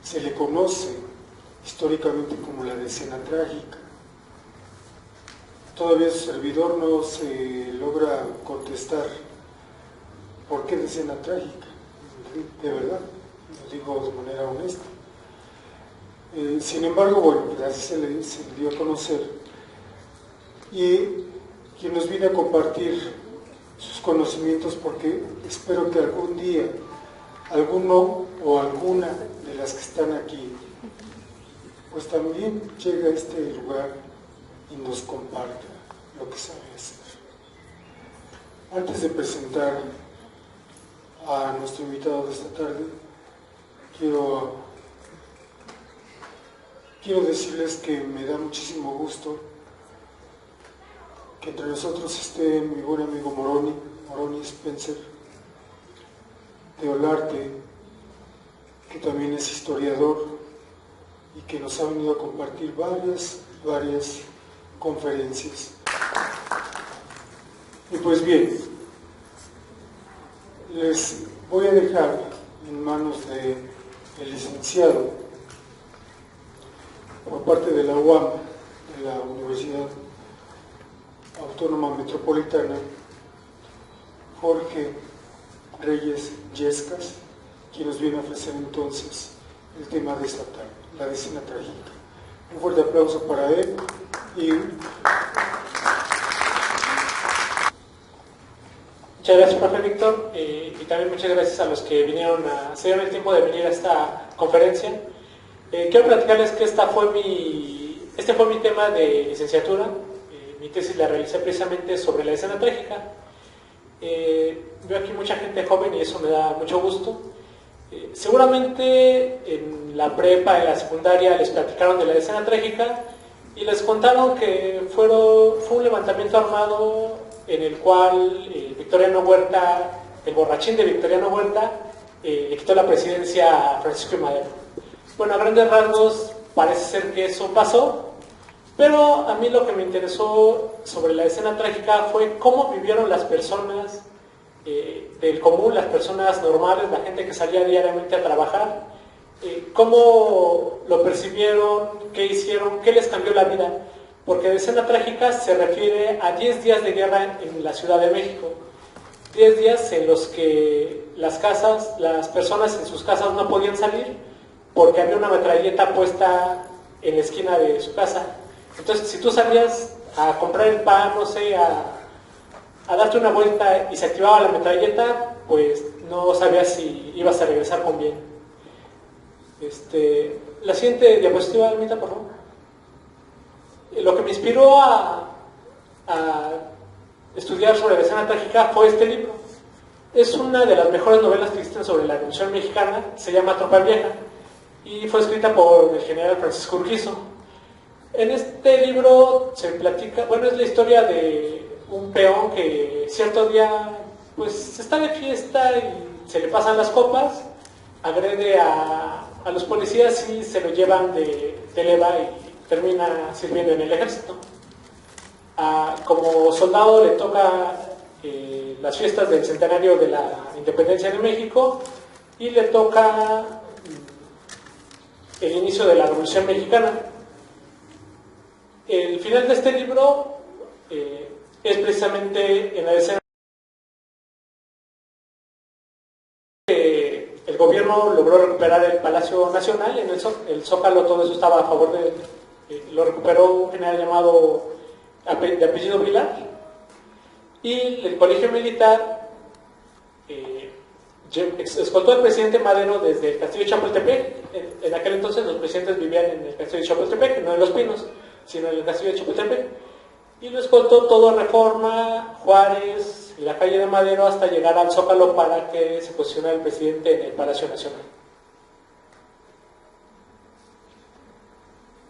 Se le conoce históricamente como la decena trágica. Todavía su servidor no se logra contestar por qué decena trágica, de verdad, lo digo de manera honesta. Sin embargo, bueno, pues así se le dio a conocer, y quien nos viene a compartir sus conocimientos, porque espero que algún día alguno o alguna de las que están aquí pues también llegue a este lugar y nos comparta lo que sabe hacer. Antes de presentar a nuestro invitado de esta tarde, quiero decirles que me da muchísimo gusto que entre nosotros esté mi buen amigo Moroni Spencer de Olarte, que también es historiador y que nos ha venido a compartir varias conferencias. Y pues bien, les voy a dejar en manos del licenciado por parte de la UAM, de la Universidad Autónoma Metropolitana, Jorge Reyes Yescas, quien nos viene a ofrecer entonces el tema de esta tarde, la decena trágica. Un fuerte aplauso para él y muchas gracias, profe Víctor, y también muchas gracias a los que vinieron se dieron el tiempo de venir a esta conferencia. Quiero platicarles que este fue mi tema de licenciatura. Mi tesis la realicé precisamente sobre la escena trágica. Veo aquí mucha gente joven y eso me da mucho gusto. Seguramente en la prepa, en la secundaria, les platicaron de la escena trágica y les contaron que fue un levantamiento armado en el cual Victoriano Huerta, el borrachín de Victoriano Huerta, le quitó la presidencia a Francisco I. Madero. Bueno, a grandes rasgos parece ser que eso pasó, pero a mí lo que me interesó sobre la escena trágica fue cómo vivieron las personas del común, las personas normales, la gente que salía diariamente a trabajar, cómo lo percibieron, qué hicieron, qué les cambió la vida. Porque de escena trágica se refiere a 10 días de guerra en la Ciudad de México. 10 días en los que las personas en sus casas no podían salir porque había una metralleta puesta en la esquina de su casa. Entonces, si tú salías a comprar el pan, no sé, a darte una vuelta y se activaba la metralleta, pues no sabías si ibas a regresar con bien. La siguiente diapositiva, Almita, por favor. Lo que me inspiró a estudiar sobre la escena trágica fue este libro. Es una de las mejores novelas que existen sobre la Revolución Mexicana, se llama Tropa Vieja, y fue escrita por el general Francisco Urquizo. En este libro se platica, bueno, es la historia de un peón que cierto día pues está de fiesta y se le pasan las copas, agrede a los policías y se lo llevan de leva y termina sirviendo en el ejército. Como soldado le toca las fiestas del centenario de la independencia de México y le toca el inicio de la Revolución Mexicana. El final de este libro es precisamente en la escena que el gobierno logró recuperar el Palacio Nacional, en el Zócalo, todo eso estaba a favor de lo recuperó un general llamado de apellido Vilar, y el colegio militar escoltó al presidente Madero desde el castillo de Chapultepec. En aquel entonces los presidentes vivían en el castillo de Chapultepec, no en Los Pinos, sino en el castillo de Chapultepec, y lo escoltó todo Reforma, Juárez y la calle de Madero hasta llegar al Zócalo para que se posicionara el presidente en el Palacio Nacional.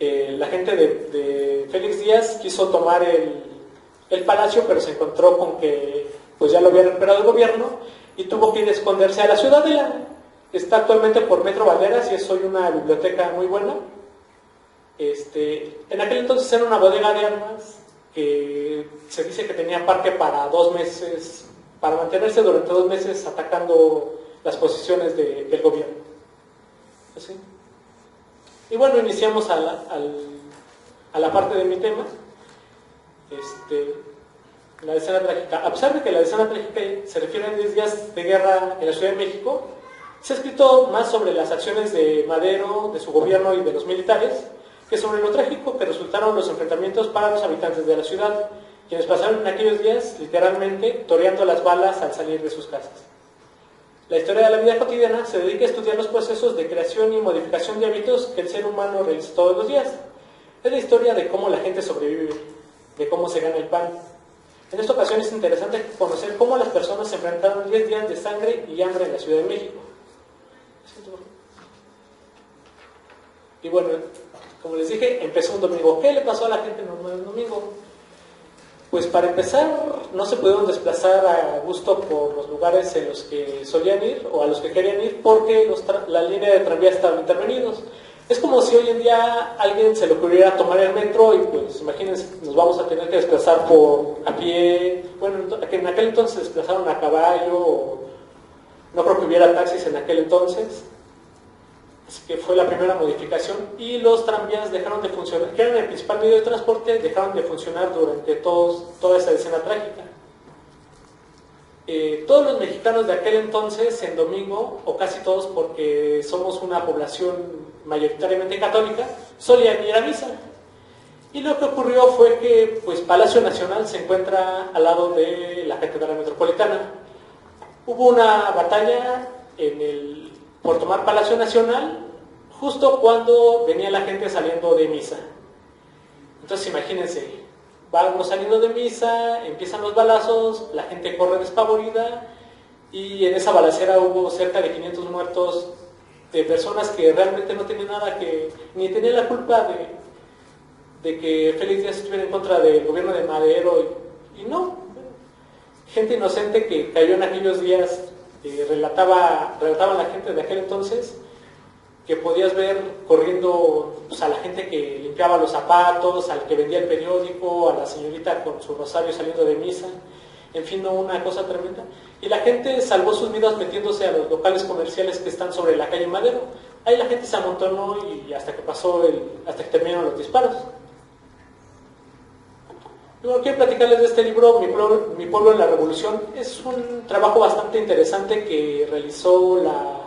La gente de Félix Díaz quiso tomar el palacio, pero se encontró con que pues ya lo había recuperado el gobierno y tuvo que ir a esconderse a la Ciudadela. Está actualmente por Metro Valderas y es hoy una biblioteca muy buena. En aquel entonces era una bodega de armas que se dice que tenía parque para 2 meses, para mantenerse durante 2 meses atacando las posiciones del gobierno. Así. Y bueno, iniciamos a la parte de mi tema, la escena trágica. A pesar de que la escena trágica se refiere a 10 días de guerra en la Ciudad de México, se ha escrito más sobre las acciones de Madero, de su gobierno y de los militares, que sobre lo trágico que resultaron los enfrentamientos para los habitantes de la ciudad, quienes pasaron en aquellos días literalmente toreando las balas al salir de sus casas. La historia de la vida cotidiana se dedica a estudiar los procesos de creación y modificación de hábitos que el ser humano realiza todos los días. Es la historia de cómo la gente sobrevive, de cómo se gana el pan. En esta ocasión es interesante conocer cómo las personas se enfrentaron 10 días de sangre y hambre en la Ciudad de México. Y bueno, como les dije, empezó un domingo. ¿Qué le pasó a la gente normal el domingo? Pues para empezar, no se pudieron desplazar a gusto por los lugares en los que solían ir o a los que querían ir porque la línea de tranvía estaban intervenidos. Es como si hoy en día a alguien se le ocurriera tomar el metro y pues imagínense, nos vamos a tener que desplazar a pie. Bueno, en aquel entonces se desplazaron a caballo, o no creo que hubiera taxis en aquel entonces. Así que fue la primera modificación y los tranvías dejaron de funcionar, que eran el principal medio de transporte, dejaron de funcionar durante toda esa escena trágica. Todos los mexicanos de aquel entonces en domingo, o casi todos porque somos una población mayoritariamente católica, solían ir a misa. Y lo que ocurrió fue que pues, Palacio Nacional se encuentra al lado de la Catedral Metropolitana. Hubo una batalla por tomar Palacio Nacional justo cuando venía la gente saliendo de misa. Entonces imagínense, vamos saliendo de misa, empiezan los balazos, la gente corre despavorida y en esa balacera hubo cerca de 500 muertos de personas que realmente no tenían nada ni tenían la culpa de que Félix Díaz estuviera en contra del gobierno de Madero y no, gente inocente que cayó en aquellos días. Relataban la gente de aquel entonces que podías ver corriendo pues, a la gente que limpiaba los zapatos, al que vendía el periódico, a la señorita con su rosario saliendo de misa, en fin, no, una cosa tremenda. Y la gente salvó sus vidas metiéndose a los locales comerciales que están sobre la calle Madero. Ahí la gente se amontonó y hasta que terminaron los disparos. Bueno, quiero platicarles de este libro, Mi pueblo en la revolución. Es un trabajo bastante interesante que realizó la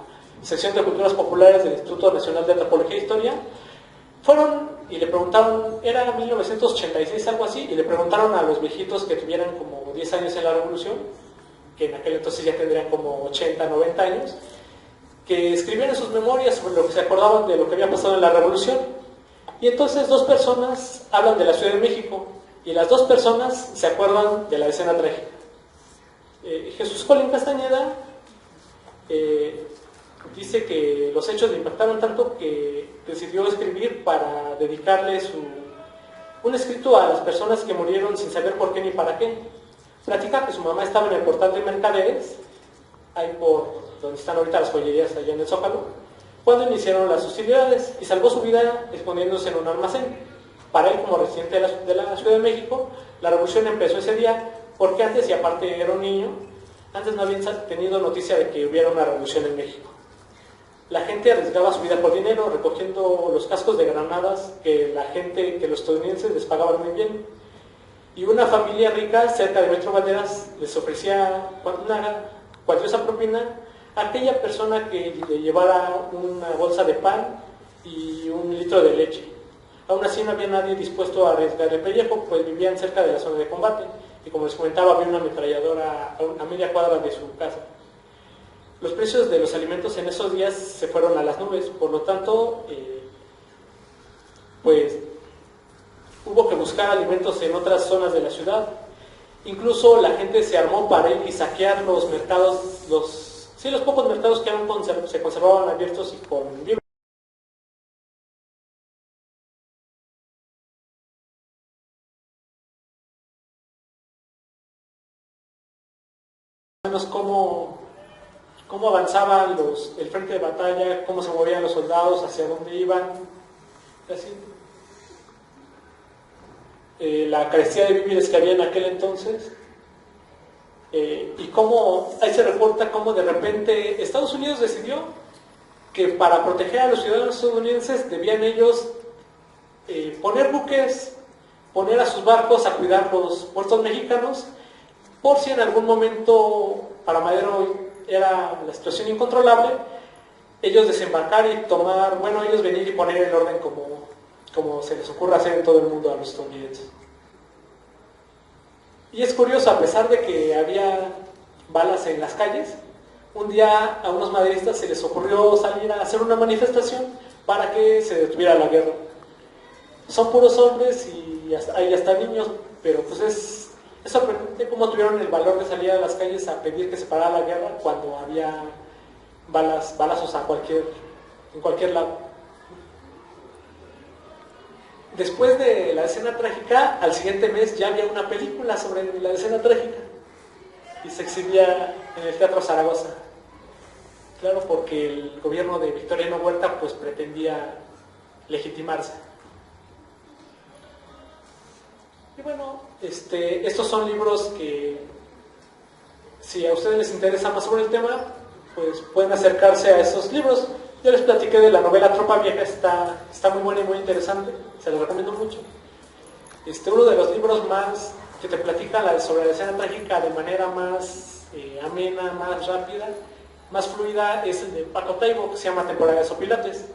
sección de Culturas Populares del Instituto Nacional de Antropología e Historia. Fueron y le preguntaron, era 1986 algo así, y le preguntaron a los viejitos que tuvieran como 10 años en la revolución, que en aquel entonces ya tendrían como 80, 90 años, que escribieran sus memorias sobre lo que se acordaban de lo que había pasado en la revolución. Y entonces 2 personas hablan de la Ciudad de México, y las 2 personas se acuerdan de la escena trágica. Jesús Colín Castañeda dice que los hechos le impactaron tanto que decidió escribir para dedicarle un escrito a las personas que murieron sin saber por qué ni para qué. Platica que su mamá estaba en el portal de Mercaderes, ahí por donde están ahorita las joyerías allá en el Zócalo, cuando iniciaron las hostilidades y salvó su vida escondiéndose en un almacén. Para él, como residente de la Ciudad de México, la revolución empezó ese día porque antes, y aparte era un niño, antes no habían tenido noticia de que hubiera una revolución en México. La gente arriesgaba su vida por dinero, recogiendo los cascos de granadas que los estadounidenses les pagaban muy bien. Y una familia rica cerca de Metro Banderas les ofrecía una cuantiosa propina a aquella persona que le llevara una bolsa de pan y 1 litro de leche. Aún así no había nadie dispuesto a arriesgar el pellejo, pues vivían cerca de la zona de combate y como les comentaba había una ametralladora a media cuadra de su casa. Los precios de los alimentos en esos días se fueron a las nubes, por lo tanto pues hubo que buscar alimentos en otras zonas de la ciudad. Incluso la gente se armó para ir y saquear los mercados, los pocos mercados que aún se conservaban abiertos y con víveres. Cómo avanzaban el frente de batalla, cómo se movían los soldados, hacia dónde iban, así. La carestía de víveres que había en aquel entonces, y cómo ahí se reporta cómo de repente Estados Unidos decidió que para proteger a los ciudadanos estadounidenses debían ellos poner buques, poner a sus barcos a cuidar los puertos mexicanos, por si en algún momento para Madero era la situación incontrolable, ellos desembarcar y tomar, bueno, ellos venir y poner el orden como se les ocurre hacer en todo el mundo a los estadounidenses. Y es curioso, a pesar de que había balas en las calles, un día a unos maderistas se les ocurrió salir a hacer una manifestación para que se detuviera la guerra. Son puros hombres y hay hasta niños, pero pues es sorprendente cómo tuvieron el valor de salir a las calles a pedir que se parara la guerra cuando había balazos en cualquier lado. Después de la escena trágica, al siguiente mes ya había una película sobre la escena trágica y se exhibía en el Teatro Zaragoza. Claro, porque el gobierno de Victoriano Huerta pues pretendía legitimarse. Y bueno, estos son libros que, si a ustedes les interesa más sobre el tema, pues pueden acercarse a esos libros. Yo les platiqué de la novela Tropa Vieja, está muy buena y muy interesante, se los recomiendo mucho. Uno de los libros más que te platican sobre la escena trágica de manera más amena, más rápida, más fluida, es el de Paco Taibo, que se llama Temporada de Sopilotes.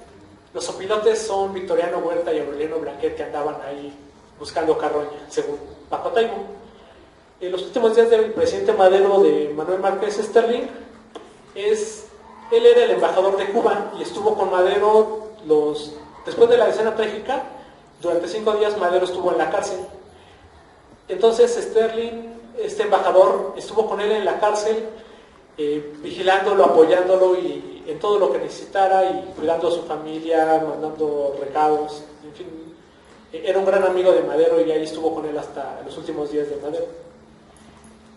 Los sopilotes son Victoriano Huerta y Aureliano Blanquet, que andaban ahí buscando carroña, según Paco Taibo. En los últimos días del presidente Madero, de Manuel Márquez Sterling, él era el embajador de Cuba y estuvo con Madero después de la escena trágica. Durante 5 días Madero estuvo en la cárcel. Entonces Sterling, este embajador, estuvo con él en la cárcel, vigilándolo, apoyándolo y en todo lo que necesitara, y cuidando a su familia, mandando recados, en fin. Era un gran amigo de Madero y ahí estuvo con él hasta los últimos días de Madero.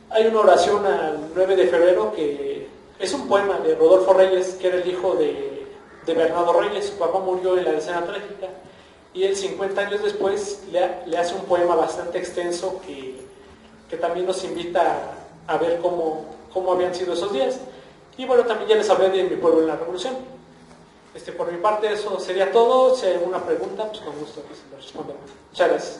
Hay una oración al 9 de febrero que es un poema de Rodolfo Reyes, que era el hijo de Bernardo Reyes. Su papá murió en la escena trágica y él 50 años después le hace un poema bastante extenso que también nos invita a ver cómo habían sido esos días. Y bueno, también ya les hablé de Mi pueblo en la revolución. Por mi parte eso sería todo. Si hay alguna pregunta, pues con gusto que se lo respondemos. Muchas gracias.